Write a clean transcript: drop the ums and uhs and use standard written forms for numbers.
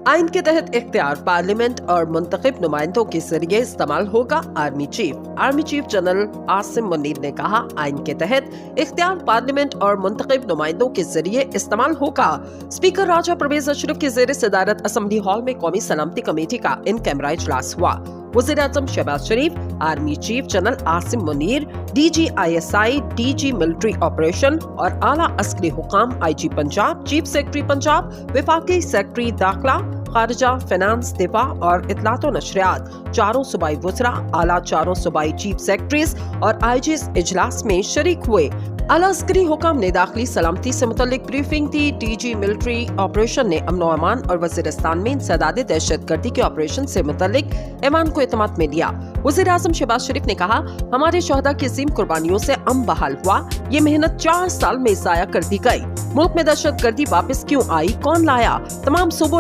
आइन के तहत इख्तियार पार्लियामेंट और मुंतखब नुमाइंदों के जरिए इस्तेमाल होगा। Army chief general Asim Munir ने कहा, आइन के तहत इख्तियार पार्लियामेंट और मुंतखब नुमाइंदों के जरिए इस्तेमाल होगा। स्पीकर राजा परवेज अशरफ की ज़ेर सदारत असेंबली हॉल में कौमी सलामती कमेटी का इन कैमरा इजलास हुआ। वज़ीर-ए-आज़म Shehbaz Sharif, army chief general Asim Munir, DG ISI, DG military operation और आला अस्करी हुकाम IG Punjab, chief secretary Punjab, वफाकी सेक्रेटरी दाखिला, खारजा, फाइनेंस, दिफा और इत्तलात और नशरियात, चारों सूबाई वज़रा, आला चारों सूबाई चीफ सेक्रेटरीज और IGs इजलास में शरीक हुए। आला अस्करी हुकाम ने दाखिली सलामती से मुतल्लिक ब्रीफिंग दी। DG मिलिट्री ऑपरेशन ने अमन और अमान और वज़ीरिस्तान में इंसदाद दहशतगर्दी के ऑपरेशन से मुतल्लिक ईमान को एतमाद में लिया। वज़ीर-ए-आज़म शहबाज शरीफ ने कहा, हमारे शहदा की अजीम कुर्बानियों से अमन बहाल हुआ। ये मेहनत 4 साल में ज़ाया कर दी गई। मुल्क में दहशतगर्दी वापस क्यों आई, कौन लाया? तमाम सूबों